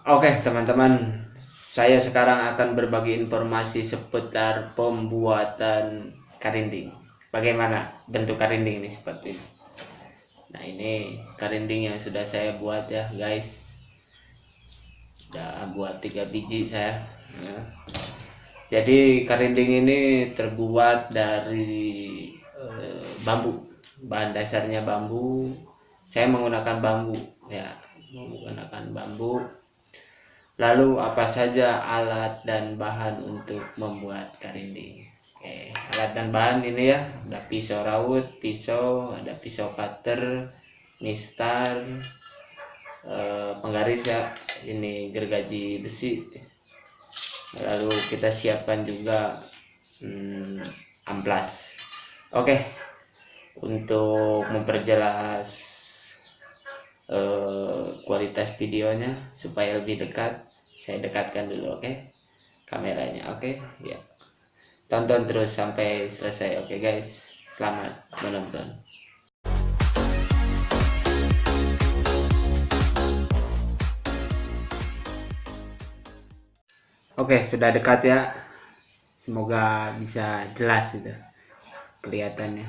Oke teman-teman, saya sekarang akan berbagi informasi seputar pembuatan karinding. Bagaimana bentuk karinding ini seperti ini. Nah, ini karinding yang sudah saya buat ya guys. Sudah buat 3 biji saya ya. Jadi karinding ini terbuat dari bambu. Bahan dasarnya bambu. Saya menggunakan bambu ya, menggunakan bambu. Lalu apa saja alat dan bahan untuk membuat karinding? Oke, alat dan bahan ini ya, ada pisau raut, ada pisau cutter, mistar, penggaris ya, ini gergaji besi. Lalu kita siapkan juga amplas. Oke, untuk memperjelas kualitas videonya supaya lebih dekat, saya dekatkan dulu, oke, kameranya. Oke ya, tonton terus sampai selesai. Oke guys, selamat menonton. Oke, sudah dekat ya, semoga bisa jelas gitu kelihatannya.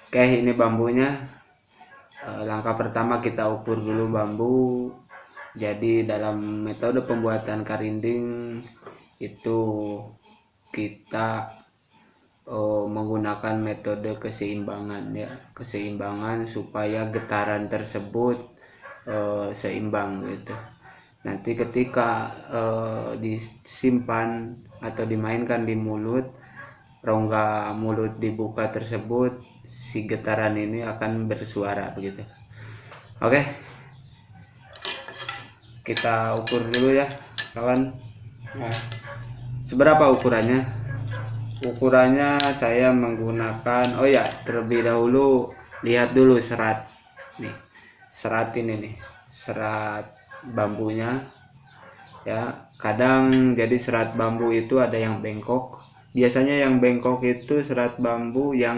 Oke, ini bambunya. Langkah pertama kita ukur dulu bambu. Jadi dalam metode pembuatan karinding itu kita menggunakan metode keseimbangan ya, keseimbangan supaya getaran tersebut seimbang gitu. Nanti ketika disimpan atau dimainkan di mulut, rongga mulut dibuka tersebut, si getaran ini akan bersuara begitu. Oke, kita ukur dulu ya kawan. Nah, seberapa ukurannya? Ukurannya saya menggunakan, oh ya, terlebih dahulu lihat dulu serat nih, serat ini nih, serat bambunya ya. Kadang jadi serat bambu itu ada yang bengkok. Biasanya yang bengkok itu serat bambu yang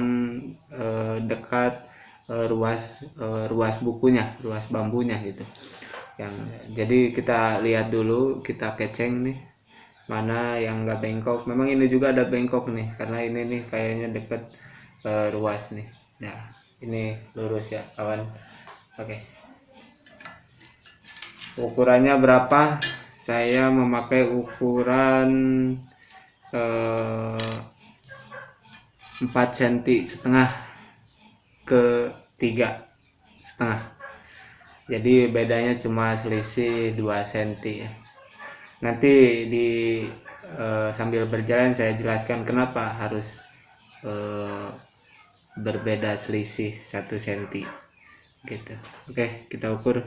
dekat ruas bukunya, ruas bambunya gitu. Yang jadi kita lihat dulu, kita keceng nih mana yang nggak bengkok. Memang ini juga ada bengkok nih, karena ini nih kayaknya deket ruas nih. Nah, ini lurus ya kawan. Oke, ukurannya berapa? Saya memakai ukuran 4,5 cm ke 3,5. Jadi bedanya cuma selisih 2 cm ya. Nanti sambil berjalan saya jelaskan kenapa harus berbeda selisih 1 cm gitu. Oke, kita ukur.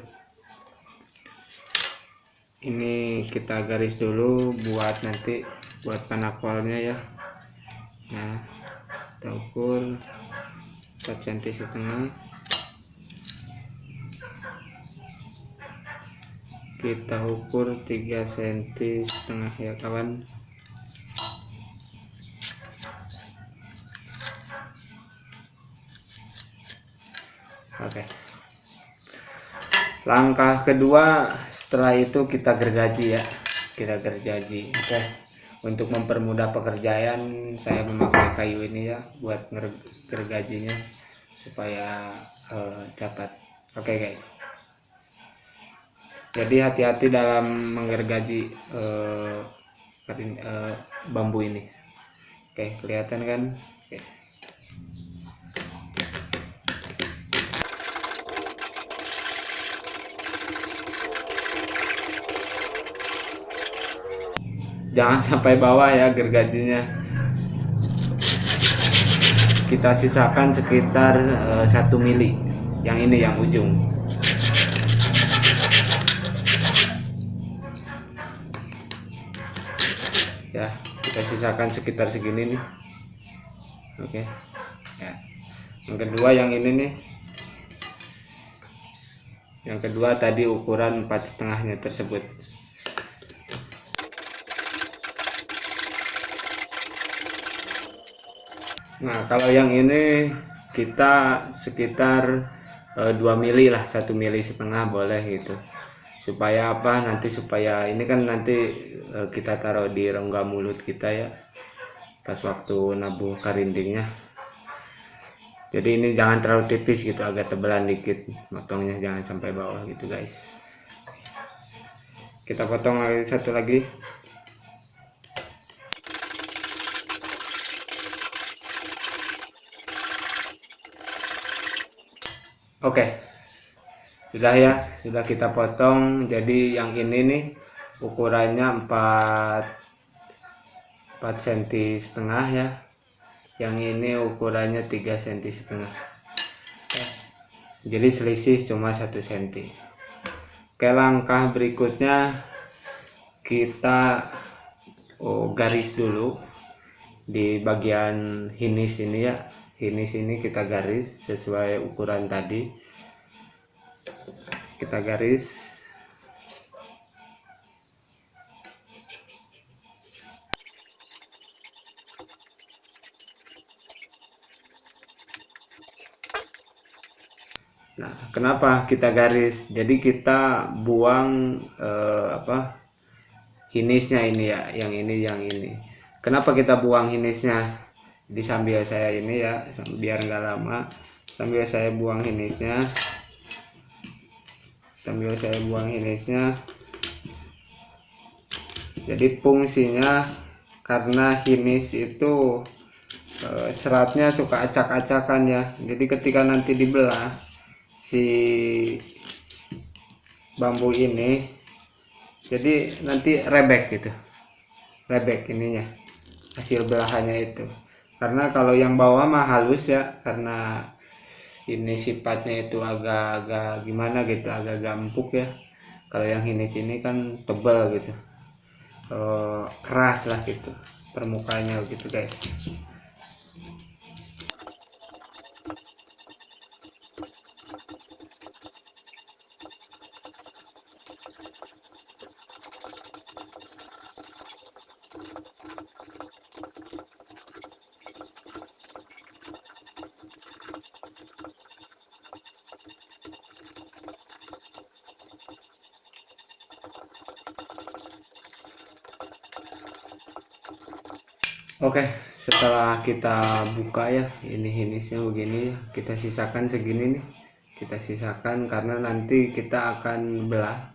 Ini kita garis dulu buat nanti buat panakwalnya ya. Nah, kita ukur 4,5 cm. Kita ukur 3,5 cm ya kawan. Oke, langkah kedua setelah itu kita gergaji ya, kita gergaji. Oke, untuk mempermudah pekerjaan saya memakai kayu ini ya buat gergajinya supaya cepat. Oke guys, jadi hati-hati dalam menggergaji bambu ini. Oke, kelihatan kan? Oke. Jangan sampai bawah ya gergajinya. Kita sisakan sekitar 1 mili. Yang ini yang ujung. Ya, kita sisakan sekitar segini nih. Oke. Ya. Yang kedua yang ini nih. Yang kedua tadi ukuran 4,5-nya tersebut. Nah, kalau yang ini kita sekitar 2 mili lah, 1,5 mili boleh gitu, Supaya apa? Nanti supaya ini kan nanti kita taruh di rongga mulut kita ya, pas waktu nabuh karindingnya. Jadi ini jangan terlalu tipis gitu, agak tebelan dikit, potongnya jangan sampai bawah gitu guys. Kita potong lagi satu lagi. Oke, sudah ya, sudah kita potong. Jadi yang ini nih ukurannya 4 cm setengah ya, yang ini ukurannya 3 cm setengah, jadi selisih cuma 1 cm. Oke, langkah berikutnya kita garis dulu di bagian hinis ini ya. Hinis ini kita garis sesuai ukuran tadi, kita garis. Nah, kenapa kita garis? Jadi kita buang hinisnya ini ya, yang ini. Kenapa kita buang hinisnya? Jadi sambil saya ini ya, biar nggak lama, sambil saya buang hinisnya, jadi fungsinya, karena hinis itu seratnya suka acak-acakan ya, jadi ketika nanti dibelah si bambu ini, jadi nanti rebek gitu, rebek ininya, hasil belahannya itu. Karena kalau yang bawah mah halus ya, karena ini sifatnya itu agak-agak gimana gitu, agak empuk ya. Kalau yang ini sini kan tebal gitu, keras lah gitu permukaannya gitu guys. Oke, setelah kita buka ya, ini hinisnya begini, kita sisakan segini nih, kita sisakan karena nanti kita akan belah,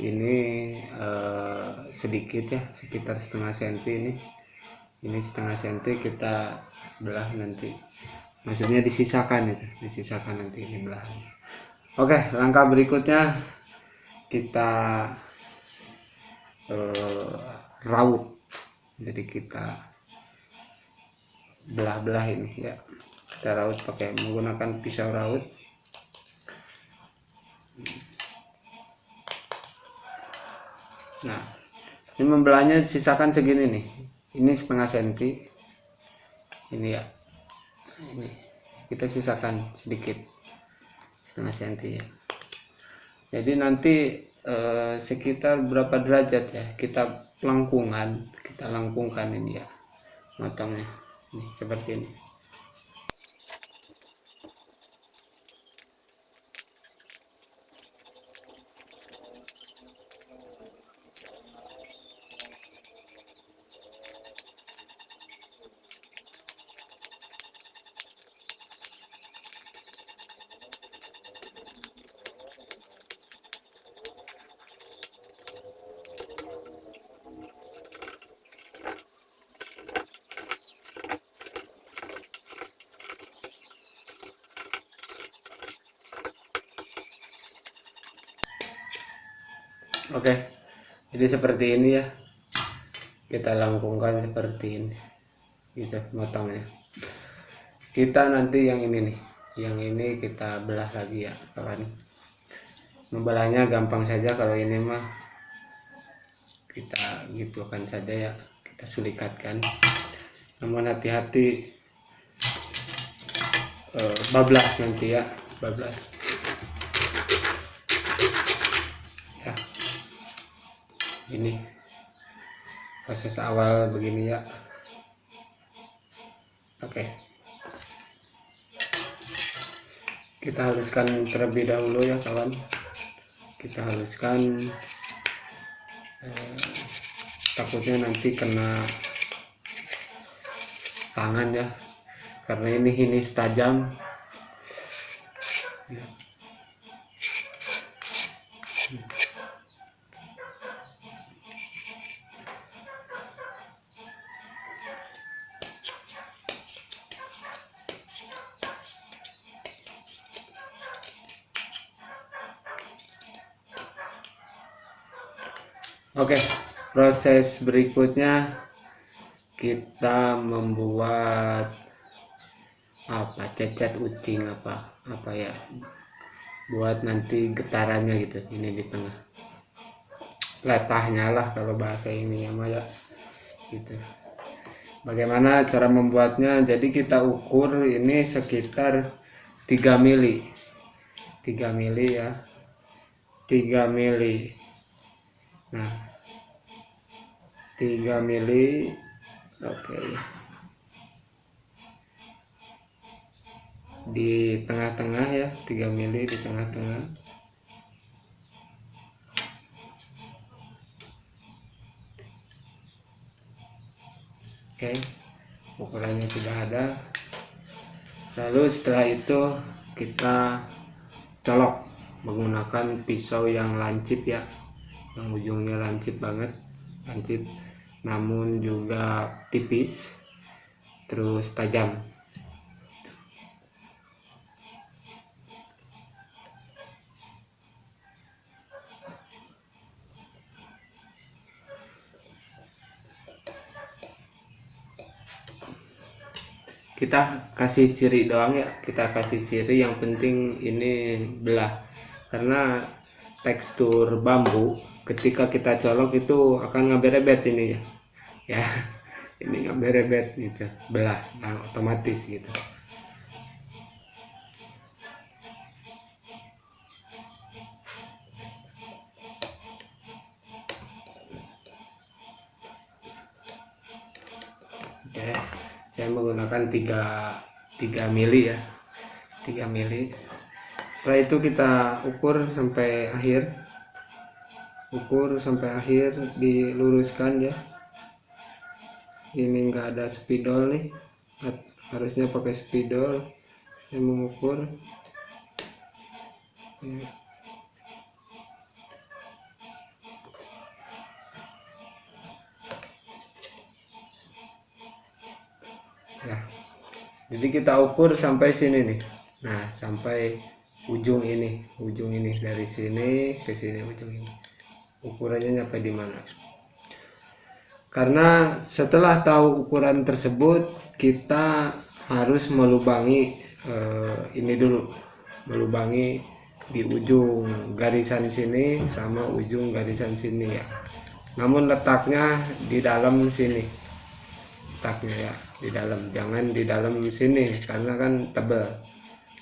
ini sedikit ya, sekitar setengah senti ini setengah senti kita belah nanti, maksudnya disisakan nanti ini belahnya. Oke, langkah berikutnya kita raut. Jadi kita belah-belah ini ya, kita raut pakai menggunakan pisau raut. Nah, ini membelahnya sisakan segini nih, ini setengah senti ini ya, ini kita sisakan sedikit setengah senti ya. Jadi nanti sekitar berapa derajat ya, kita langkungkan ini ya, motongnya ini seperti ini. Oke, jadi seperti ini ya, kita langkungkan seperti ini gitu motongnya. Kita nanti yang ini nih, yang ini kita belah lagi ya kawan. Membelahnya gampang saja, kalau ini mah kita gitukan saja ya, kita sulikatkan, namun hati-hati bablas nanti ya, bablas ya. Ini proses awal begini ya. Oke, kita haluskan terlebih dahulu ya kawan. kita haluskan. Takutnya nanti kena tangan ya, karena ini tajam ya. Oke, proses berikutnya kita membuat apa, cecet ucing apa ya, buat nanti getarannya gitu, ini di tengah, letahnya lah kalau bahasa ini ya Maya gitu. Bagaimana cara membuatnya? Jadi kita ukur ini sekitar 3 mili ya, 3 mili. Nah, 3 mili. Oke. Di tengah-tengah ya, 3 mili di tengah-tengah. Oke, ukurannya sudah ada. Lalu setelah itu kita colok menggunakan pisau yang lancip ya, yang ujungnya lancip banget, lancip namun juga tipis terus tajam. Kita kasih ciri doang ya, kita kasih ciri, yang penting ini belah, karena tekstur bambu ketika kita colok itu akan ngaberebet ini ya ini ngaberebet gitu, belah, nah, otomatis gitu. Oke, saya menggunakan 3 mili ya, 3 mili. Setelah itu kita ukur sampai akhir, diluruskan ya. Ini enggak ada spidol nih, harusnya pakai spidol. Saya mengukur ya. Ya, jadi kita ukur sampai sini nih. Nah, sampai ujung ini dari sini ke sini, ujung ini ukurannya nyampe di mana. Karena setelah tahu ukuran tersebut, kita harus melubangi ini dulu, melubangi di ujung garisan sini sama ujung garisan sini ya. Namun letaknya di dalam sini, letaknya ya di dalam, jangan di dalam sini karena kan tebal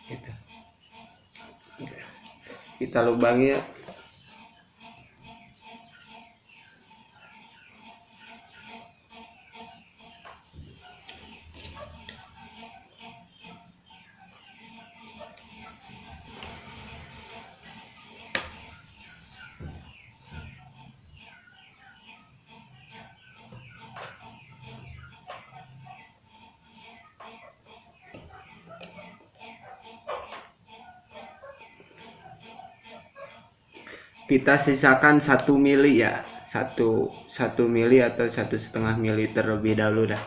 gitu. Kita lubangi ya. Kita sisakan 1 mili ya, 1 mili atau 1,5 mili terlebih dahulu dah,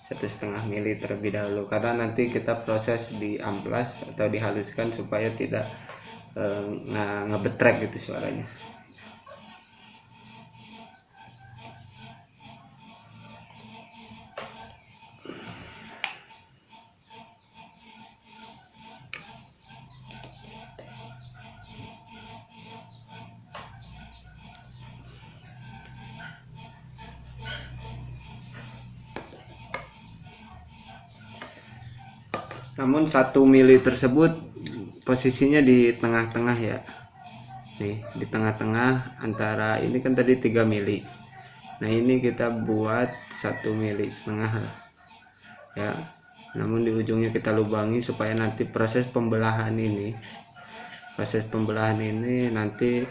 1,5 mili terlebih dahulu, karena nanti kita proses di amplas atau dihaluskan supaya tidak ngebetrek gitu suaranya. Namun 1 mili tersebut posisinya di tengah-tengah ya, nih di tengah-tengah antara ini kan tadi 3 mili. Nah ini kita buat 1,5 mili lah ya. Namun di ujungnya kita lubangi supaya nanti proses pembelahan ini nanti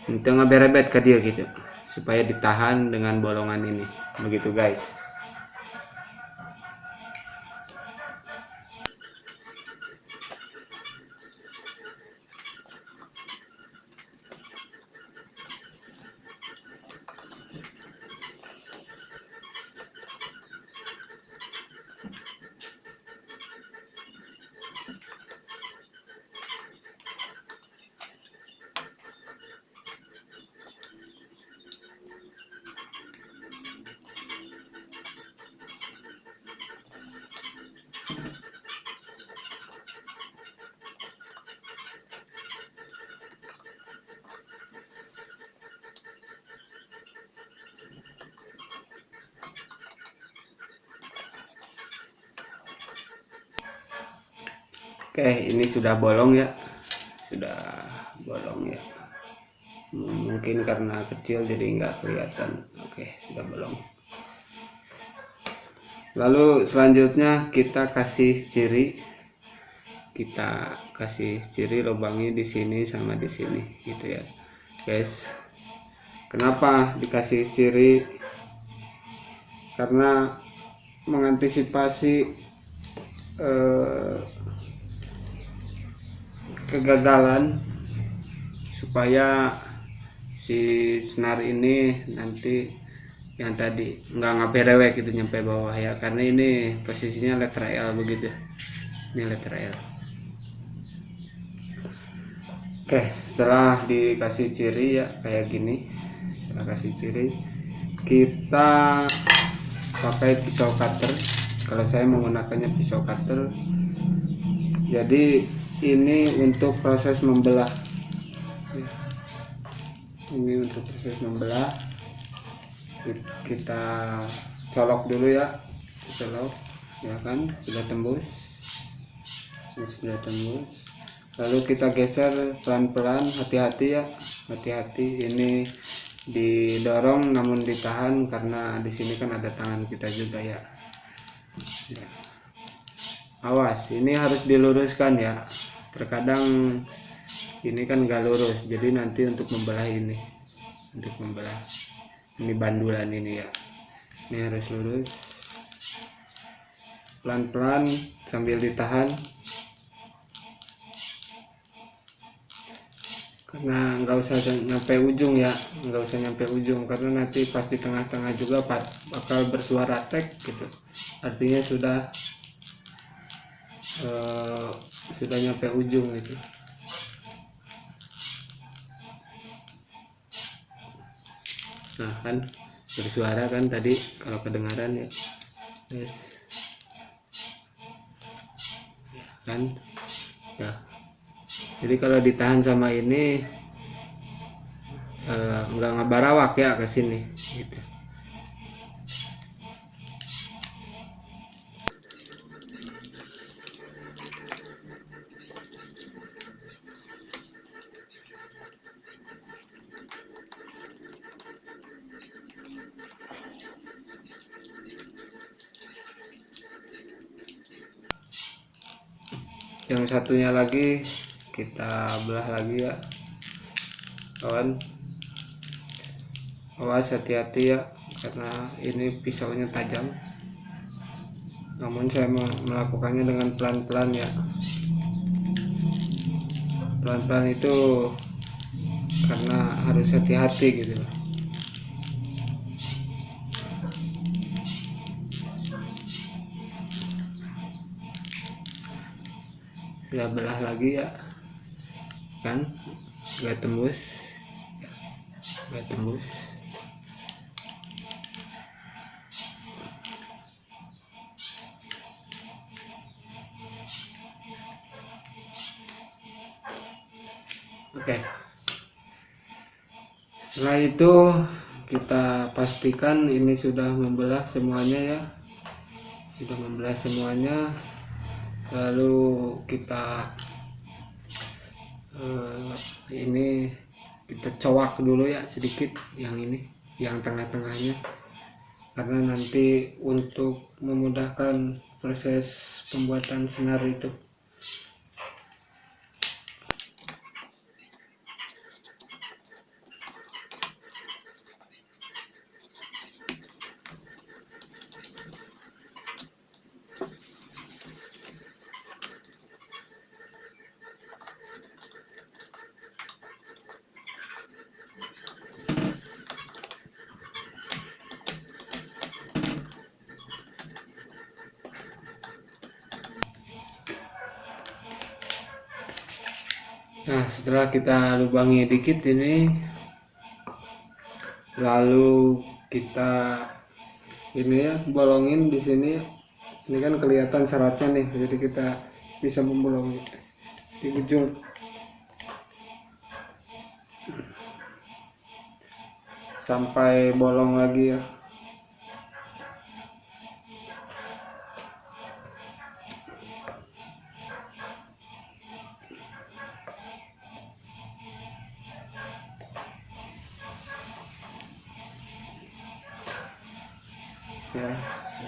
Itu ngeberebet ke dia gitu, supaya ditahan dengan bolongan ini, begitu guys. Oke, ini sudah bolong ya, sudah bolong ya. Mungkin karena kecil jadi nggak kelihatan. Oke, sudah bolong. Lalu selanjutnya kita kasih ciri, lubangi di sini sama di sini gitu ya guys. Kenapa dikasih ciri? Karena mengantisipasi kegagalan, supaya si senar ini nanti yang tadi nggak ngaberewek gitu nyampe bawah ya, karena ini posisinya letter L begitu. Ini letter L. Oke, setelah dikasih ciri ya kayak gini, setelah kasih ciri kita pakai pisau cutter. Kalau saya menggunakannya pisau cutter. Jadi ini untuk proses membelah. Ini untuk proses membelah. Kita colok dulu ya, colok ya kan, sudah tembus. Ini sudah tembus. Lalu kita geser pelan-pelan, hati-hati ya, hati-hati. Ini didorong namun ditahan karena di sini kan ada tangan kita juga ya. Awas, ini harus diluruskan ya. Terkadang ini kan gak lurus, jadi nanti untuk membelah ini, ini bandulan ini ya, ini harus lurus, pelan-pelan sambil ditahan, karena nggak usah nyampe ujung ya, karena nanti pas di tengah-tengah juga bakal bersuara tek gitu, artinya sudah nyampe ujung gitu. Nah kan bersuara kan tadi kalau kedengaran ya, yes. Ya kan ya, jadi kalau ditahan sama ini nggak ngebarawak ya ke sini gitu. Yang satunya lagi kita belah lagi ya kawan. Awas, hati-hati ya, karena ini pisaunya tajam. Namun saya melakukannya dengan pelan-pelan ya. Pelan-pelan itu karena harus hati-hati gitu. Sudah belah lagi ya kan, nggak tembus ya, nggak tembus. Oke, setelah itu kita pastikan ini sudah membelah semuanya ya, sudah membelah semuanya. Lalu kita ini kita cowak dulu ya sedikit yang ini, yang tengah-tengahnya, karena nanti untuk memudahkan proses pembuatan senar itu. Nah, setelah kita lubangi dikit ini, lalu kita ini ya bolongin di sini. Ini kan kelihatan seratnya nih, jadi kita bisa membolongi di ujung sampai bolong lagi ya.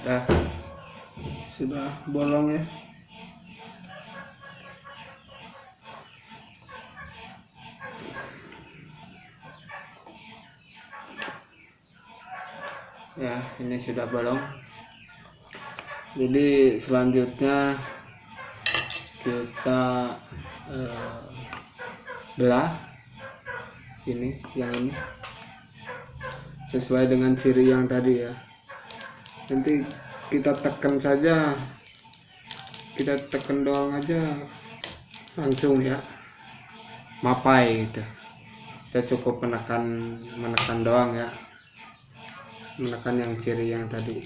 Ya, sudah bolong ya. Ya, ini sudah bolong. Jadi selanjutnya kita belah ini, yang ini sesuai dengan ciri yang tadi ya. Nanti kita tekan saja, kita tekan doang aja langsung ya, mapai gitu. Kita cukup menekan doang ya, menekan yang ciri yang tadi.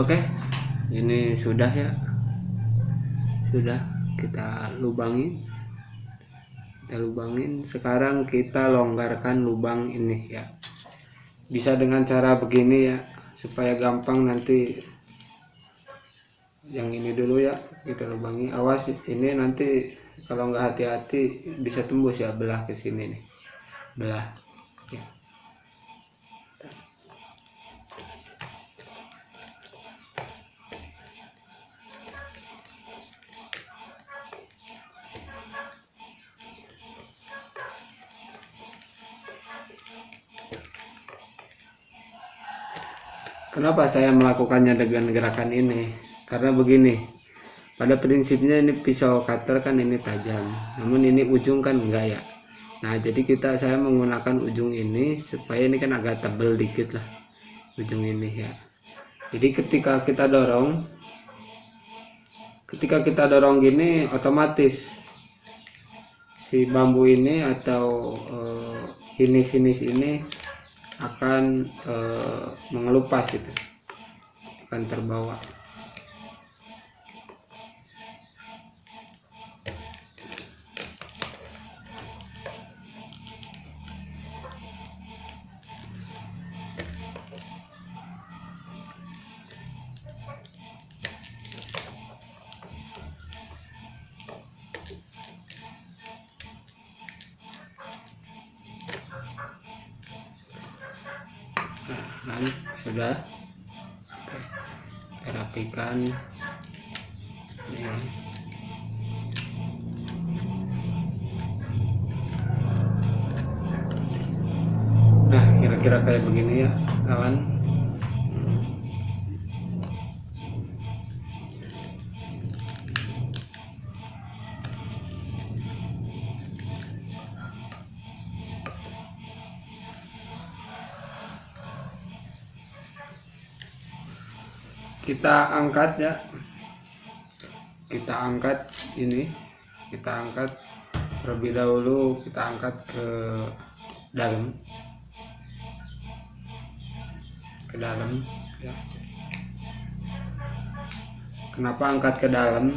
Oke, ini sudah ya, sudah kita lubangin. Sekarang kita longgarkan lubang ini ya, bisa dengan cara begini ya, supaya gampang. Nanti yang ini dulu ya kita lubangi. Awas ini nanti kalau nggak hati-hati bisa tembus ya, belah ke sini nih, belah ya. Kenapa saya melakukannya dengan gerakan ini? Karena begini, pada prinsipnya ini pisau cutter kan ini tajam, namun ini ujung kan enggak ya. Nah, jadi saya menggunakan ujung ini supaya ini kan agak tebel dikit lah ujung ini ya. Jadi ketika kita dorong gini, otomatis si bambu ini atau hinis-hinis ini akan mengelupas itu, akan terbawa. Nah, sudah kita rapikan ya. Nah, kira-kira kayak begini ya kawan. Kita angkat ya, kita angkat terlebih dahulu, kita angkat ke dalam ya. Kenapa angkat ke dalam?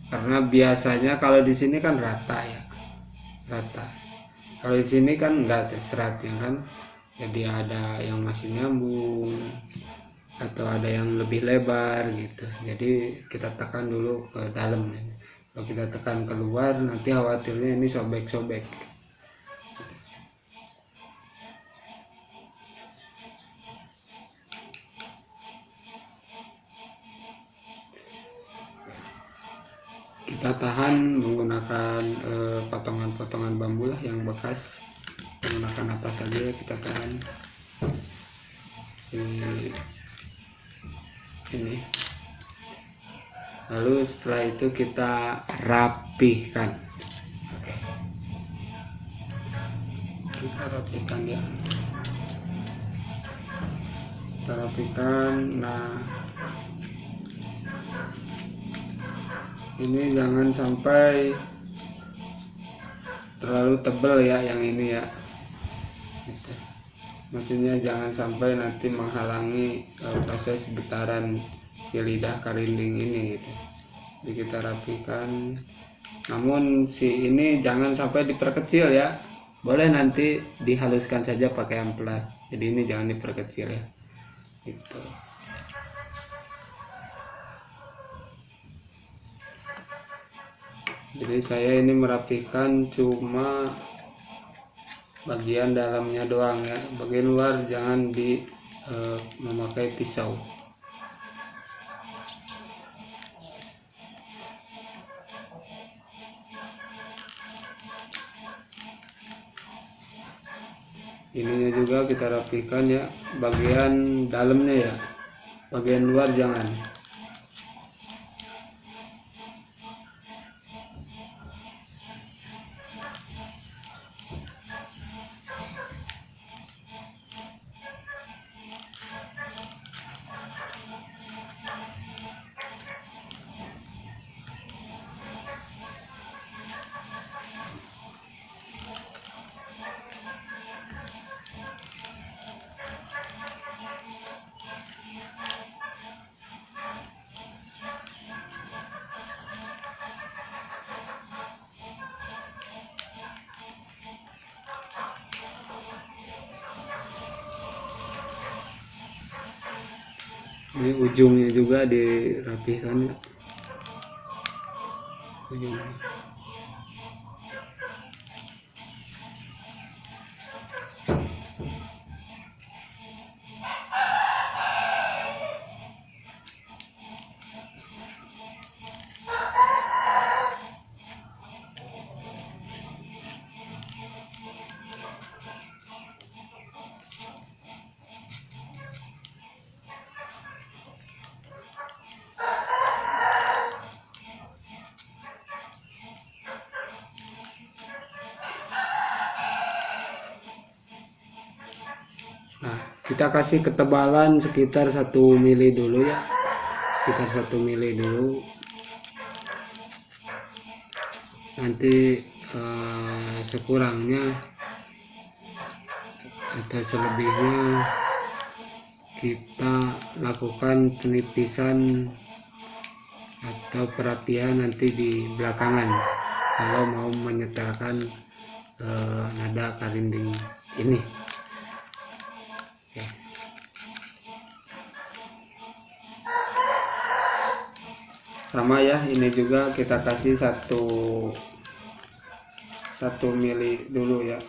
Karena biasanya kalau di sini kan rata ya, kalau di sini kan enggak ada seratnya kan, jadi ada yang masih nyambung atau ada yang lebih lebar gitu. Jadi kita tekan dulu ke dalam. Kalau kita tekan keluar, nanti khawatirnya ini sobek-sobek. menggunakan potongan-potongan bambu lah yang bekas, menggunakan apa saja kita tahan ini. Lalu setelah itu kita rapihkan. Oke. Kita rapihkan ya. Kita rapihkan. Nah, ini jangan sampai terlalu tebal ya yang ini ya. Gitu. Maksudnya jangan sampai nanti menghalangi proses getaran di lidah karinding ini gitu. Jadi kita rapikan, namun si ini jangan sampai diperkecil ya, boleh nanti dihaluskan saja pakai amplas, jadi ini jangan diperkecil ya gitu. Jadi saya ini merapikan cuma bagian dalamnya doang ya, bagian luar jangan memakai pisau. Ininya juga kita rapikan ya, bagian dalamnya ya, bagian luar jangan. Ini ujungnya juga dirapihkan ya. Ujungnya. Nah, kita kasih ketebalan sekitar 1 mili dulu ya, sekitar 1 mili dulu. Nanti sekurangnya atau selebihnya kita lakukan penipisan atau perapian nanti di belakangan kalau mau menyetelkan nada karinding ini. Oke. Sama ya, ini juga kita kasih 1 mili dulu ya.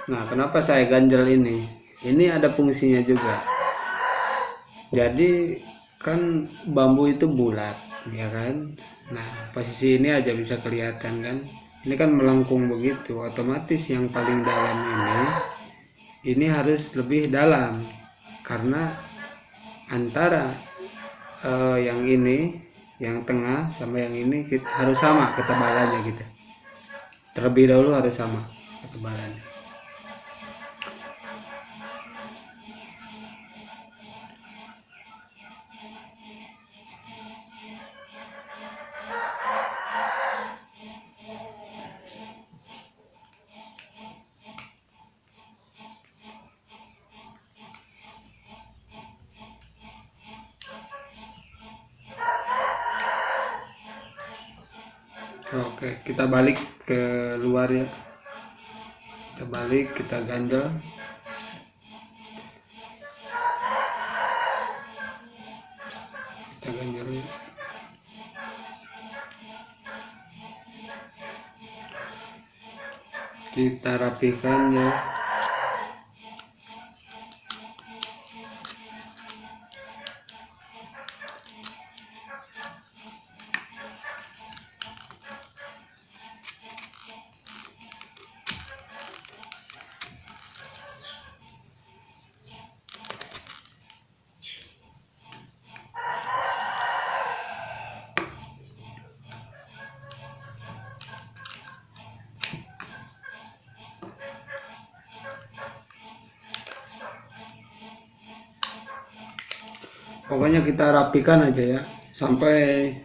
Nah, kenapa saya ganjel ini? Ini ada fungsinya juga. Jadi kan bambu itu bulat, ya kan? Nah, posisi ini aja bisa kelihatan kan? Ini kan melengkung begitu, otomatis yang paling dalam ini harus lebih dalam, karena antara yang ini, yang tengah sama yang ini harus sama ketebalannya gitu. Terlebih dahulu harus sama ketebalannya. Oke, kita balik ke luar ya. Kita balik, kita ganjel. Kita ganjel ya. Kita rapihkan ya. Pokoknya kita rapikan aja ya, sampai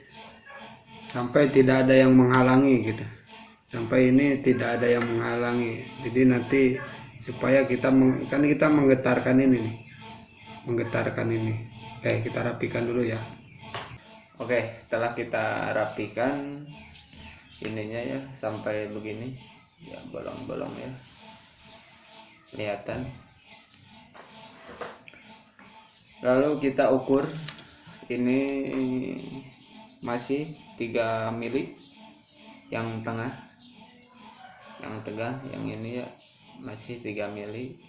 tidak ada yang menghalangi gitu. Sampai ini tidak ada yang menghalangi. Jadi nanti supaya kita kan kita menggetarkan ini nih. Menggetarkan ini. Oke, kita rapikan dulu ya. Oke, setelah kita rapikan ininya ya sampai begini ya, bolong-bolong ya kelihatan. Lalu kita ukur, ini masih 3 mili yang tengah, yang ini ya masih 3 mili.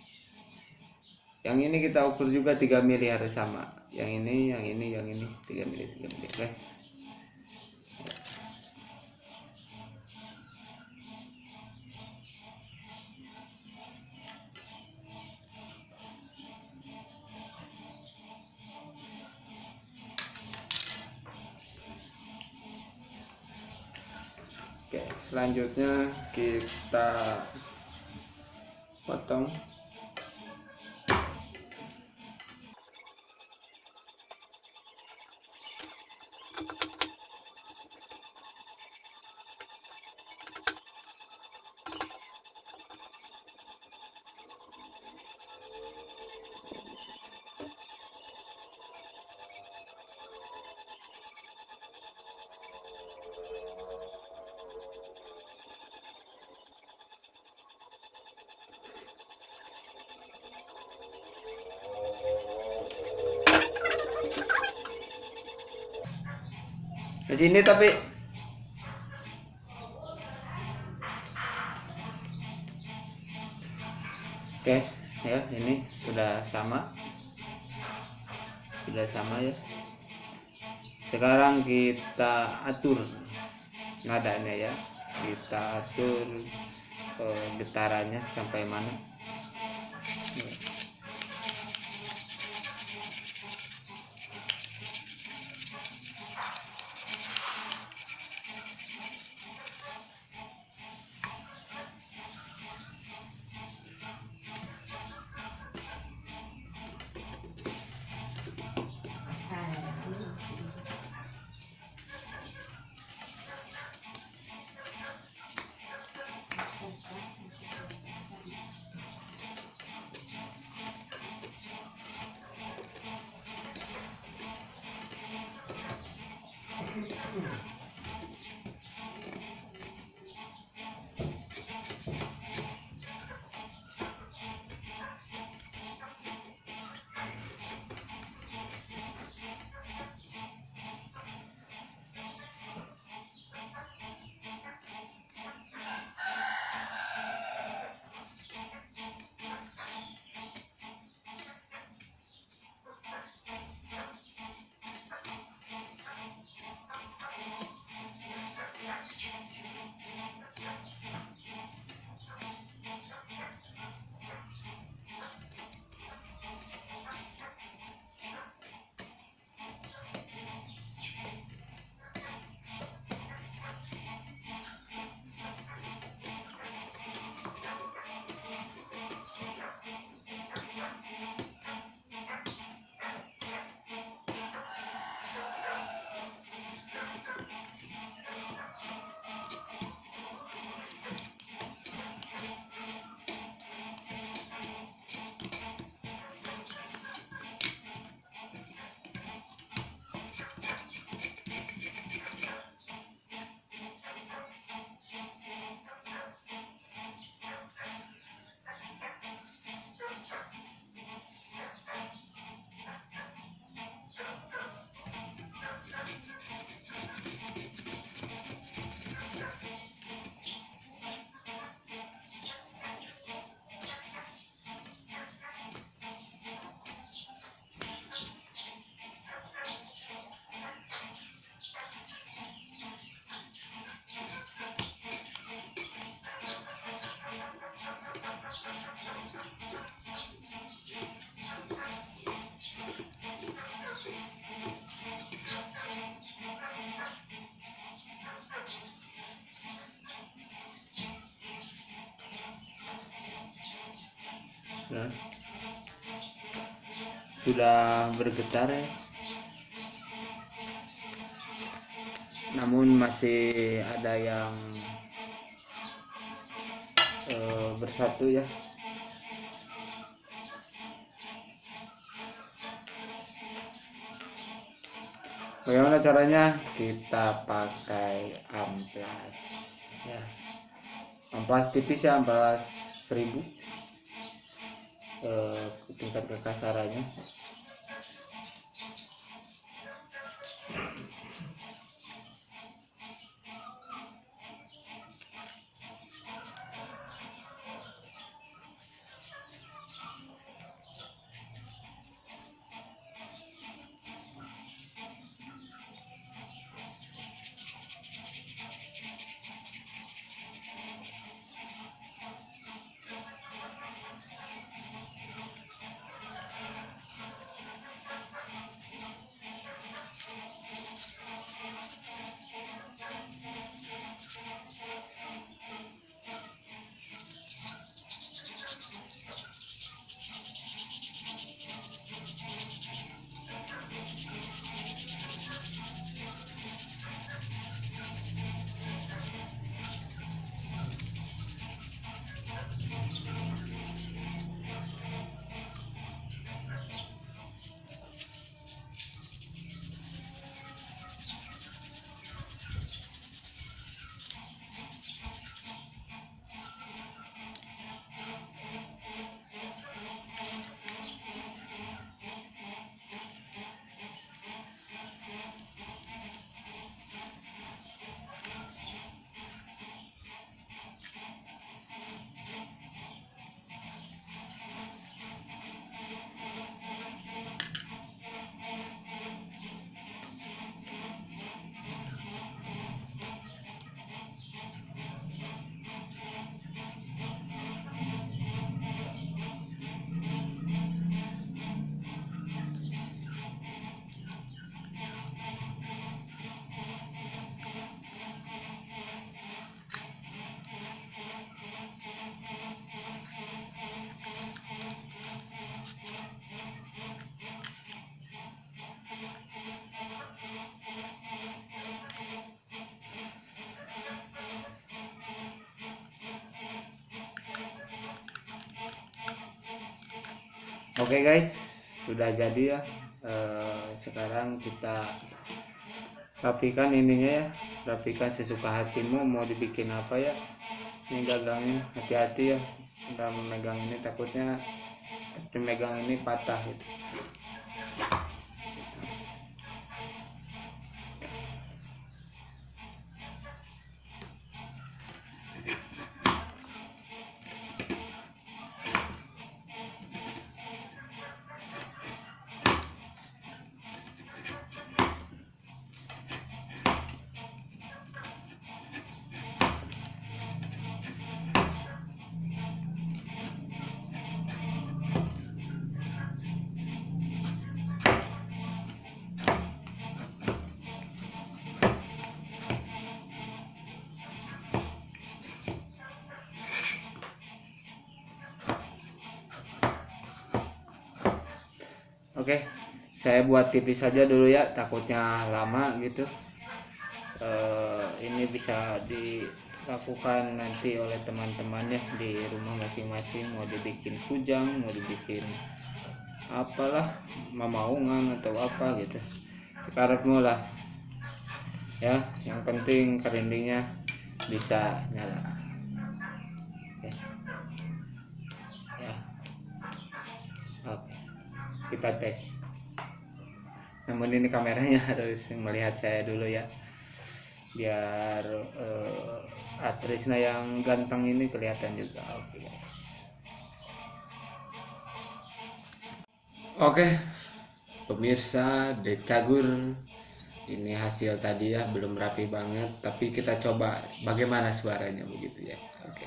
Yang ini kita ukur juga 3 mili harus sama. Yang ini 3 mili. Oke. Oke, selanjutnya kita potong. Ke sini tapi oke ya, ini sudah sama ya. Sekarang kita atur nadanya ya, kita atur getarannya sampai mana. Nah, sudah bergetar ya. namun masih ada yang bersatu ya. Bagaimana caranya? Kita pakai amplas ya, amplas tipis ya, amplas 1000 tingkat kekasarannya. Oke guys, sudah jadi ya. Sekarang kita rapikan ininya ya, rapikan sesuka hatimu. Mau dibikin apa ya, ini gagangnya hati-hati ya, udah memegang ini takutnya pasti megang ini patah gitu. Oke, saya buat tipis saja dulu ya, takutnya lama gitu. Ini bisa dilakukan nanti oleh teman-temannya di rumah masing-masing, mau dibikin kujang, mau dibikin apalah, mamaungan atau apa gitu, sekarepmu lah ya. Yang penting kerindingnya bisa nyala. Oke ya, oke, kita tes. Namun ini kameranya harus melihat saya dulu ya, biar Atrisna yang ganteng ini kelihatan juga. Oke guys. Oke pemirsa Decagur, ini hasil tadi ya, belum rapi banget, tapi kita coba bagaimana suaranya begitu ya. Oke.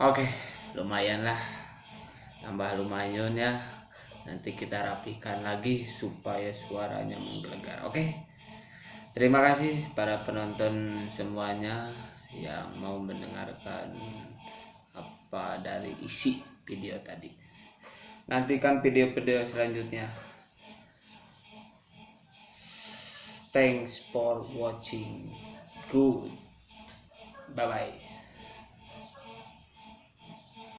Oke, lumayan lah, tambah lumayan ya. Nanti kita rapikan lagi supaya suaranya menggelegar. Oke. Terima kasih para penonton semuanya yang mau mendengarkan apa dari isi video tadi. Nantikan video-video selanjutnya. Thanks for watching. Good. Bye bye.